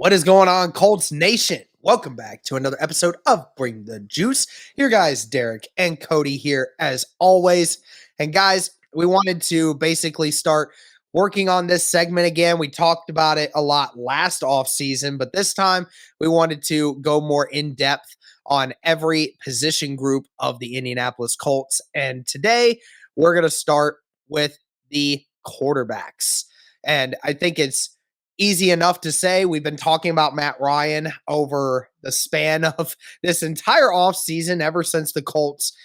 What is going on, Colts Nation? Welcome back to another episode of Bring the Juice. Your guys, Derek and Cody here as always. And guys, we wanted to basically start working on this segment again. We talked about it a lot last offseason, but this time we wanted to go more in depth on every position group of the Indianapolis Colts. And today we're going to start with the quarterbacks. And I think it's easy enough to say we've been talking about Matt Ryan over the span of this entire offseason ever since the Colts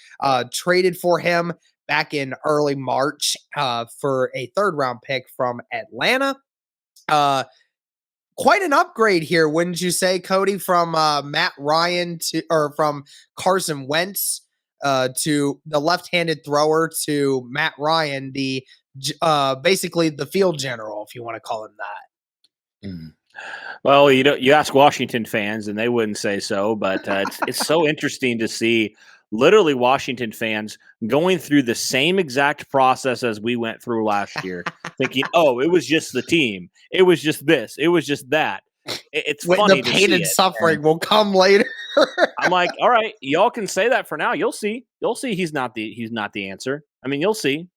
traded for him back in early March for a third-round pick from Atlanta. Quite an upgrade here, wouldn't you say, Cody, from Matt Ryan from Carson Wentz to the left-handed thrower to Matt Ryan, the basically the field general, if you want to call him that. Well, you ask Washington fans, and they wouldn't say so. But it's so interesting to see literally Washington fans going through the same exact process as we went through last year, thinking, "Oh, it was just the team. It was just this. It was just that." It's funny. The pain and suffering will come later. I'm like, all right, y'all can say that for now. You'll see. You'll see. He's not the answer. I mean, you'll see.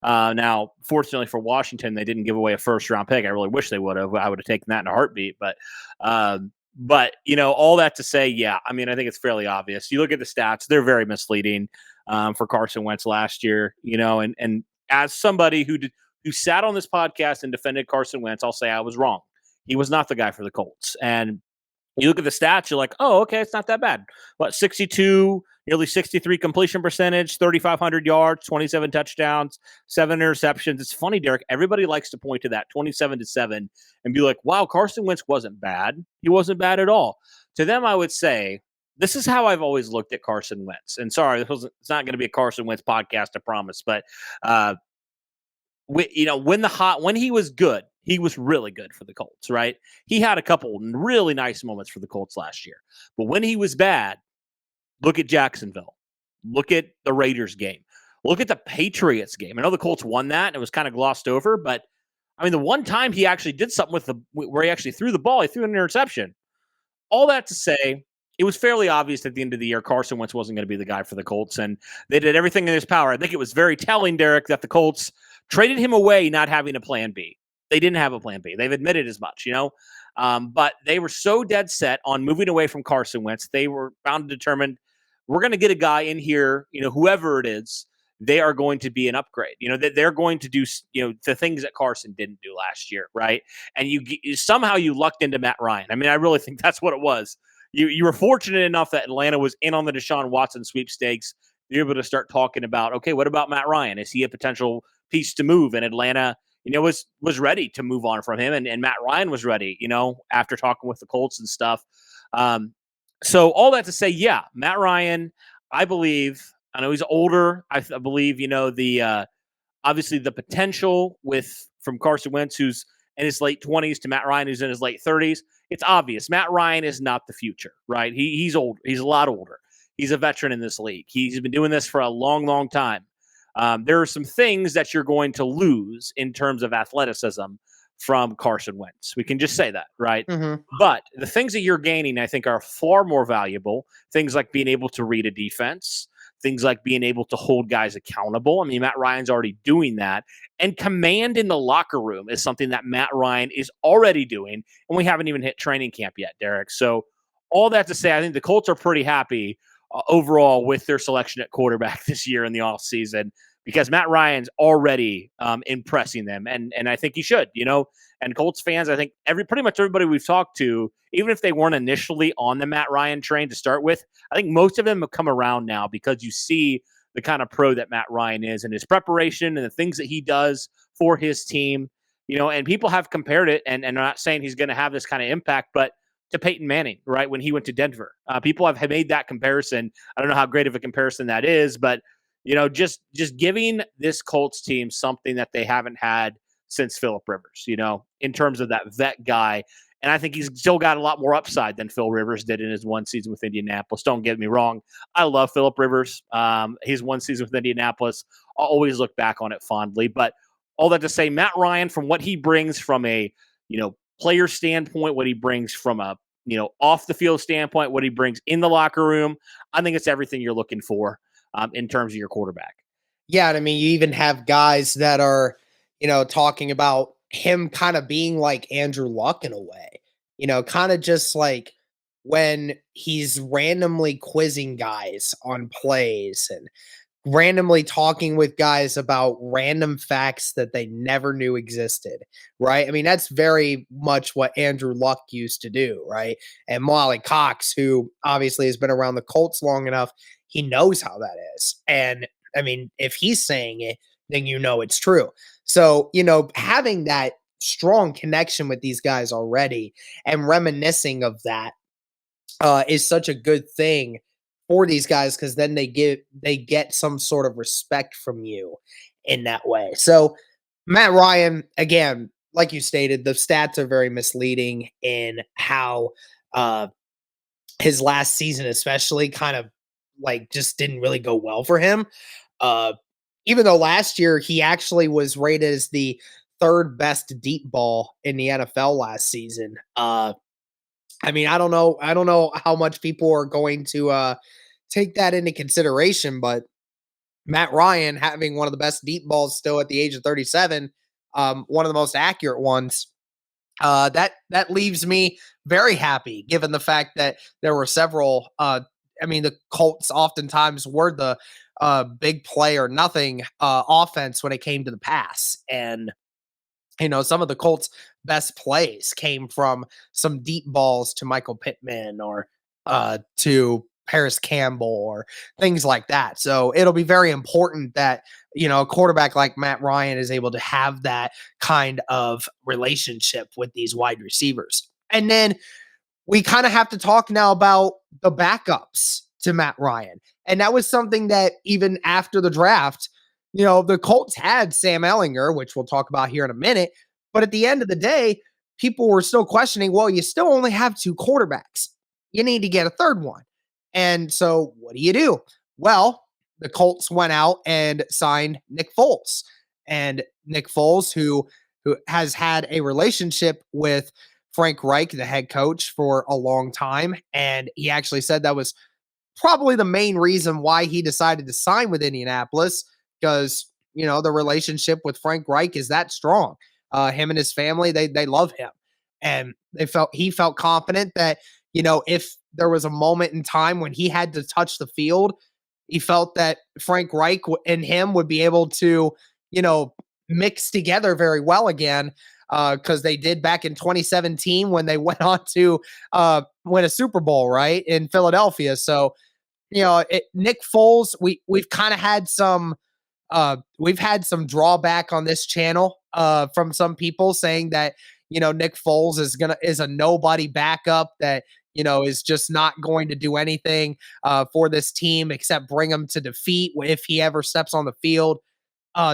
Now, fortunately for Washington, they didn't give away a first-round pick. I really wish they would have. I would have taken that in a heartbeat. But all that to say, yeah, I mean, I think it's fairly obvious. You look at the stats; they're very misleading for Carson Wentz last year. And as somebody who sat on this podcast and defended Carson Wentz, I'll say I was wrong. He was not the guy for the Colts. And you look at the stats, you're like, oh, okay, it's not that bad. What, 62, nearly 63 completion percentage, 3,500 yards, 27 touchdowns, 7 interceptions. It's funny, Derek. Everybody likes to point to that 27-7 and be like, wow, Carson Wentz wasn't bad. He wasn't bad at all. To them, I would say, this is how I've always looked at Carson Wentz. And sorry, it's not going to be a Carson Wentz podcast, I promise. But, when he was good, he was really good for the Colts, right? He had a couple really nice moments for the Colts last year. But when he was bad, look at Jacksonville. Look at the Raiders game. Look at the Patriots game. I know the Colts won that, and it was kind of glossed over. But, I mean, the one time he actually did something where he actually threw the ball, he threw an interception. All that to say, it was fairly obvious at the end of the year Carson Wentz wasn't going to be the guy for the Colts, and they did everything in his power. I think it was very telling, Derek, that the Colts traded him away not having a plan B. They didn't have a plan B. They've admitted as much, but they were so dead set on moving away from Carson Wentz. They were bound and determined, we're going to get a guy in here, whoever it is, they are going to be an upgrade. They're going to do, the things that Carson didn't do last year, right? And somehow you lucked into Matt Ryan. I mean, I really think that's what it was. You were fortunate enough that Atlanta was in on the Deshaun Watson sweepstakes. You're able to start talking about, okay, what about Matt Ryan? Is he a potential piece to move? And Atlanta, was ready to move on from him. And Matt Ryan was ready, after talking with the Colts and stuff. So all that to say, yeah, Matt Ryan, I know he's older. I believe, obviously the potential from Carson Wentz, who's in his late 20s, to Matt Ryan, who's in his late 30s. It's obvious. Matt Ryan is not the future, right? He's old. He's a lot older. He's a veteran in this league. He's been doing this for a long, long time. There are some things that you're going to lose in terms of athleticism from Carson Wentz. We can just say that, right? Mm-hmm. But the things that you're gaining, I think, are far more valuable. Things like being able to read a defense, things like being able to hold guys accountable. I mean, Matt Ryan's already doing that. And command in the locker room is something that Matt Ryan is already doing, and we haven't even hit training camp yet, Derek. So all that to say, I think the Colts are pretty happy overall with their selection at quarterback this year in the offseason, because Matt Ryan's already impressing them, and I think he should, And Colts fans, I think pretty much everybody we've talked to, even if they weren't initially on the Matt Ryan train to start with, I think most of them have come around now because you see the kind of pro that Matt Ryan is and his preparation and the things that he does for his team, and people have compared it, and I'm not saying he's going to have this kind of impact, but to Peyton Manning, right, when he went to Denver. People have made that comparison. I don't know how great of a comparison that is, but just giving this Colts team something that they haven't had since Phillip Rivers, in terms of that vet guy. And I think he's still got a lot more upside than Phil Rivers did in his one season with Indianapolis. Don't get me wrong. I love Phillip Rivers. His one season with Indianapolis, I'll always look back on it fondly. But all that to say, Matt Ryan, from what he brings from a, player standpoint, what he brings from a off the field standpoint, what he brings in the locker room, I think it's everything you're looking for in terms of your quarterback. Yeah, and I mean, you even have guys that are, talking about him kind of being like Andrew Luck in a way, kind of just like when he's randomly quizzing guys on plays and randomly talking with guys about random facts that they never knew existed, right? I mean, that's very much what Andrew Luck used to do, right? And Molly Cox, who obviously has been around the Colts long enough, he knows how that is. And I mean, if he's saying it, then it's true. So, having that strong connection with these guys already and reminiscing of that is such a good thing for these guys because then they get some sort of respect from you in that way. So Matt Ryan, again, like you stated, the stats are very misleading in how uh his last season especially kind of like just didn't really go well for him. Uh Even though last year he actually was rated as the third best deep ball in the NFL last season. I mean, I don't know how much people are going to take that into consideration, but Matt Ryan having one of the best deep balls still at the age of 37, one of the most accurate ones. That leaves me very happy, given the fact that there were several. I mean, the Colts oftentimes were the big play or nothing offense when it came to the pass, and some of the Colts' best plays came from some deep balls to Michael Pittman or to Paris Campbell or things like that. So it'll be very important that, a quarterback like Matt Ryan is able to have that kind of relationship with these wide receivers. And then we kind of have to talk now about the backups to Matt Ryan. And that was something that even after the draft, the Colts had Sam Ellinger, which we'll talk about here in a minute. But at the end of the day, people were still questioning, well, you still only have two quarterbacks. You need to get a third one. And so what do you do? Well, the Colts went out and signed Nick Foles. And Nick Foles, who has had a relationship with Frank Reich, the head coach, for a long time. And he actually said that was probably the main reason why he decided to sign with Indianapolis because, the relationship with Frank Reich is that strong. Him and his family, they love him. And he felt confident that, if there was a moment in time when he had to touch the field, he felt that Frank Reich and him would be able to, mix together very well again because they did back in 2017 when they went on to win a Super Bowl, right, in Philadelphia. So, Nick Foles, we've kind of had some drawback on this channel from some people saying that Nick Foles is a nobody backup that is just not going to do anything for this team except bring them to defeat if he ever steps on the field.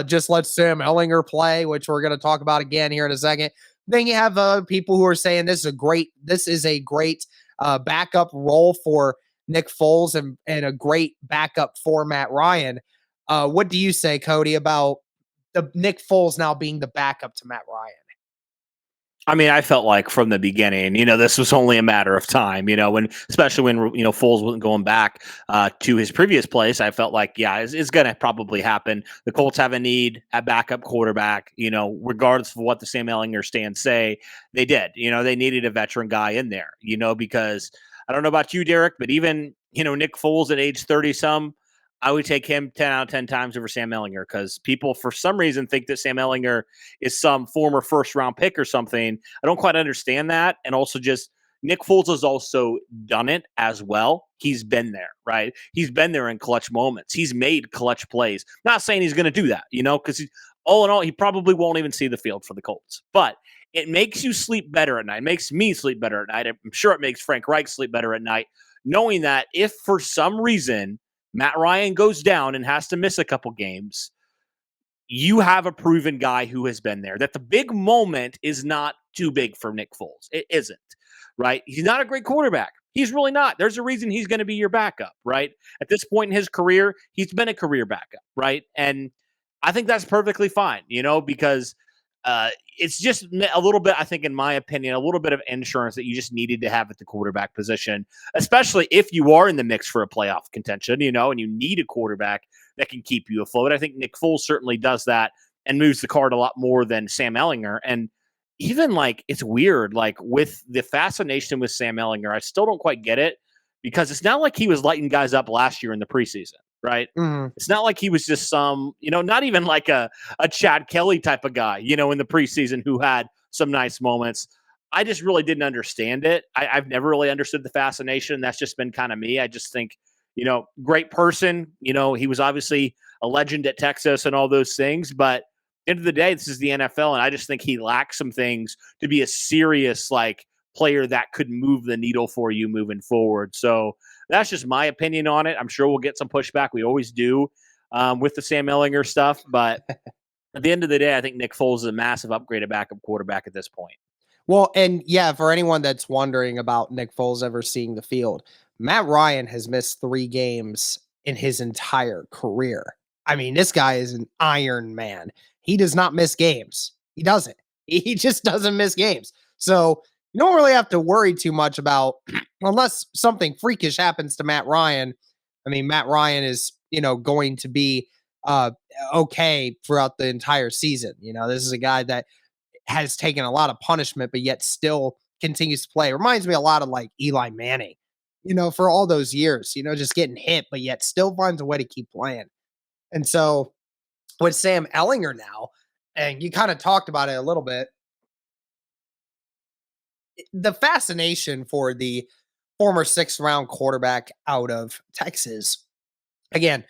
Just let Sam Ellinger play, which we're going to talk about again here in a second. Then you have people who are saying this is a great backup role for Nick Foles and a great backup for Matt Ryan. What do you say, Cody, about the Nick Foles now being the backup to Matt Ryan? I mean, I felt like from the beginning, this was only a matter of time, especially when, Foles wasn't going back to his previous place. I felt like, yeah, it's going to probably happen. The Colts have a need at backup quarterback, regardless of what the Sam Ellinger stands say, they did. They needed a veteran guy in there, because I don't know about you, Derek, but even, Nick Foles at age 30-some, I would take him 10 out of 10 times over Sam Ellinger because people, for some reason, think that Sam Ellinger is some former first-round pick or something. I don't quite understand that. And also just Nick Foles has also done it as well. He's been there, right? He's been there in clutch moments. He's made clutch plays. Not saying he's going to do that, because all in all, he probably won't even see the field for the Colts. But it makes you sleep better at night. It makes me sleep better at night. I'm sure it makes Frank Reich sleep better at night, knowing that if for some reason Matt Ryan goes down and has to miss a couple games, you have a proven guy who has been there. That the big moment is not too big for Nick Foles. It isn't, right? He's not a great quarterback. He's really not. There's a reason he's going to be your backup, right? At this point in his career, he's been a career backup, right? And I think that's perfectly fine, because it's just a little bit, I think, in my opinion, a little bit of insurance that you just needed to have at the quarterback position, especially if you are in the mix for a playoff contention, and you need a quarterback that can keep you afloat. I think Nick Foles certainly does that and moves the card a lot more than Sam Ellinger. And even it's weird, with the fascination with Sam Ellinger, I still don't quite get it because it's not like he was lighting guys up last year in the preseason, right? Mm-hmm. It's not like he was just some, not even like a Chad Kelly type of guy, in the preseason who had some nice moments. I just really didn't understand it. I've never really understood the fascination. That's just been kind of me. I just think, great person. He was obviously a legend at Texas and all those things, but end of the day, this is the NFL, and I just think he lacks some things to be a serious player that could move the needle for you moving forward. So that's just my opinion on it. I'm sure we'll get some pushback. We always do with the Sam Ellinger stuff, but at the end of the day, I think Nick Foles is a massive upgrade at backup quarterback at this point. Well, and yeah, for anyone that's wondering about Nick Foles ever seeing the field, Matt Ryan has missed 3 games in his entire career. I mean, this guy is an Iron Man. He does not miss games. He doesn't. He just doesn't miss games. So you don't really have to worry too much about, unless something freakish happens to Matt Ryan. I mean, Matt Ryan is, going to be okay throughout the entire season. This is a guy that has taken a lot of punishment, but yet still continues to play. It reminds me a lot of Eli Manning, for all those years, just getting hit, but yet still finds a way to keep playing. And so with Sam Ellinger now, and you kind of talked about it a little bit, the fascination for the former 6th round quarterback out of Texas. Again,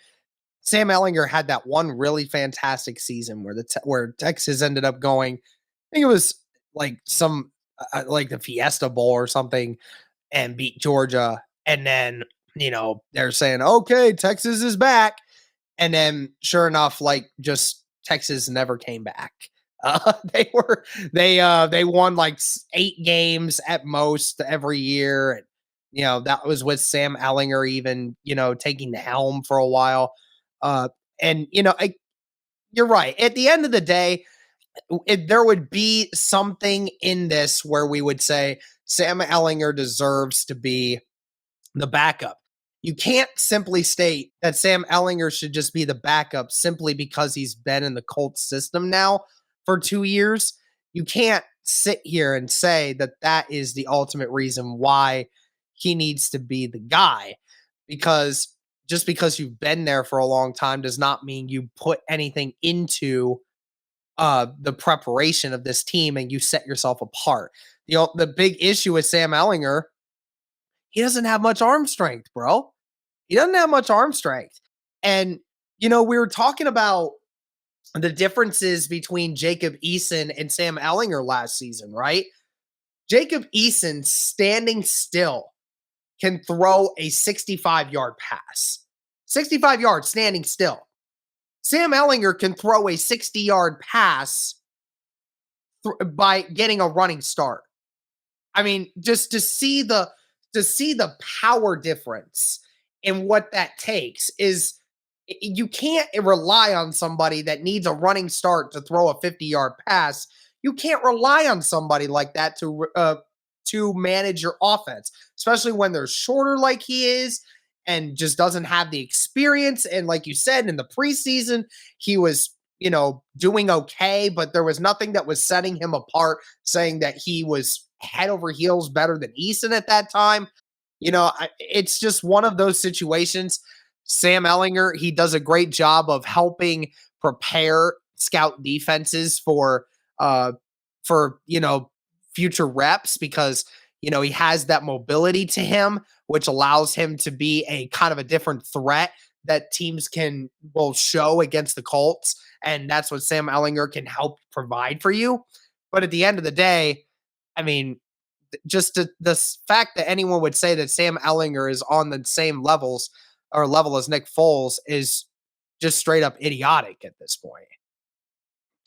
Sam Ellinger had that one really fantastic season where Texas ended up going, I think it was some like the Fiesta Bowl or something, and beat Georgia. And then, they're saying, okay, Texas is back. And then sure enough, just Texas never came back. They won 8 games at most every year. And, that was with Sam Ellinger even, taking the helm for a while. And, you're right. At the end of the day, there would be something in this where we would say Sam Ellinger deserves to be the backup. You can't simply state that Sam Ellinger should just be the backup simply because he's been in the Colts system now for 2 years. You can't sit here and say that that is the ultimate reason why he needs to be the guy, because just because you've been there for a long time does not mean you put anything into the preparation of this team and you set yourself apart. The big issue with Sam Ellinger, he doesn't have much arm strength, bro. He doesn't have much arm strength. And, we were talking about the differences between Jacob Eason and Sam Ellinger last season, right? Jacob Eason, standing still, can throw a 65-yard pass. 65 yards standing still. Sam Ellinger can throw a 60-yard pass by getting a running start. I mean, just to see the power difference and what that takes is, you can't rely on somebody that needs a running start to throw a 50-yard pass. You can't rely on somebody like that to manage your offense, especially when they're shorter like he is and just doesn't have the experience. And like you said, in the preseason, he was, doing okay, but there was nothing that was setting him apart, saying that he was head over heels better than Eason at that time. It's just one of those situations. Sam Ellinger, he does a great job of helping prepare scout defenses for future reps, because he has that mobility to him, which allows him to be a kind of a different threat that teams will show against the Colts. And that's what Sam Ellinger can help provide for you. But at the end of the day, I mean, just the fact that anyone would say that Sam Ellinger is on the same level as Nick Foles is just straight up idiotic at this point.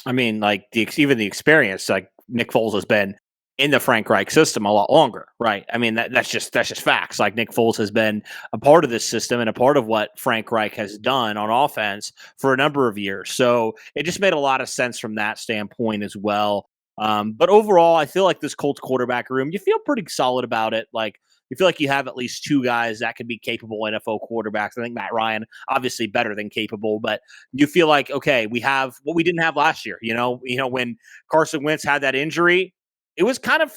I mean, even the experience, Nick Foles has been in the Frank Reich system a lot longer, right? I mean, that's just facts. Like Nick Foles has been a part of this system and a part of what Frank Reich has done on offense for a number of years. So it just made a lot of sense from that standpoint as well. But overall, I feel like this Colts quarterback room, you feel pretty solid about it. Like you feel like you have at least two guys that can be capable NFL quarterbacks. I think Matt Ryan, obviously better than capable, but you feel like, okay, we have what we didn't have last year. When Carson Wentz had that injury, we were kind of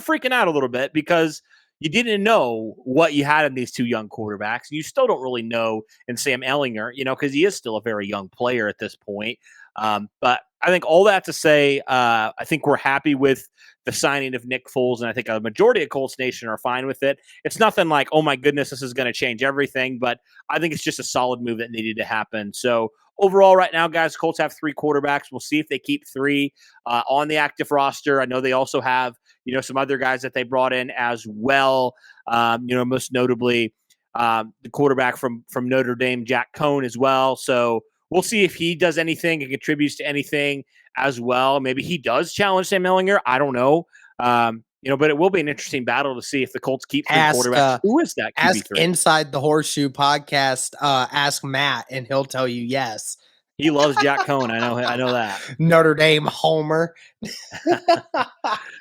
freaking out a little bit because you didn't know what you had in these two young quarterbacks. You still don't really know in Sam Ehlinger, because he is still a very young player at this point. But I think all that to say, I think we're happy with the signing of Nick Foles, and I think a majority of Colts Nation are fine with it. It's nothing like, oh my goodness, this is going to change everything, but I think it's just a solid move that needed to happen. So overall, right now, guys, Colts have three quarterbacks. We'll see if they keep three on the active roster. I know they also have, some other guys that they brought in as well. Most notably the quarterback from Notre Dame, Jack Cohn, as well. So we'll see if he does anything and contributes to anything as well. Maybe he does challenge Sam Ehlinger. I don't know. But it will be an interesting battle to see if the Colts keep three quarterbacks. Who is that QB3? Ask Inside the Horseshoe podcast. Ask Matt, and he'll tell you yes. He loves Jack Cohn. I know that. Notre Dame homer.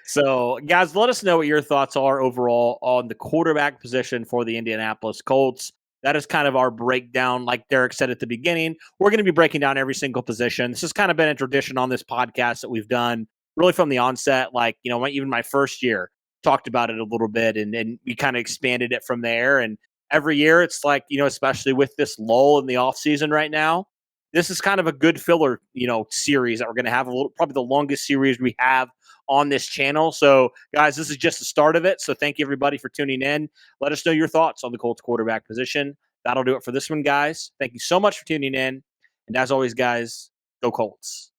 So, guys, let us know what your thoughts are overall on the quarterback position for the Indianapolis Colts. That is kind of our breakdown. Like Derek said at the beginning, we're going to be breaking down every single position. This has kind of been a tradition on this podcast that we've done really from the onset. Like, even my first year, talked about it a little bit, and we kind of expanded it from there. And every year it's like, especially with this lull in the off season right now, this is kind of a good filler, series that we're going to have probably the longest series we have on this channel. So guys, this is just the start of it. So thank you everybody for tuning in. Let us know your thoughts on the Colts quarterback position. That'll do it for this one, guys. Thank you so much for tuning in. And as always, guys, go Colts.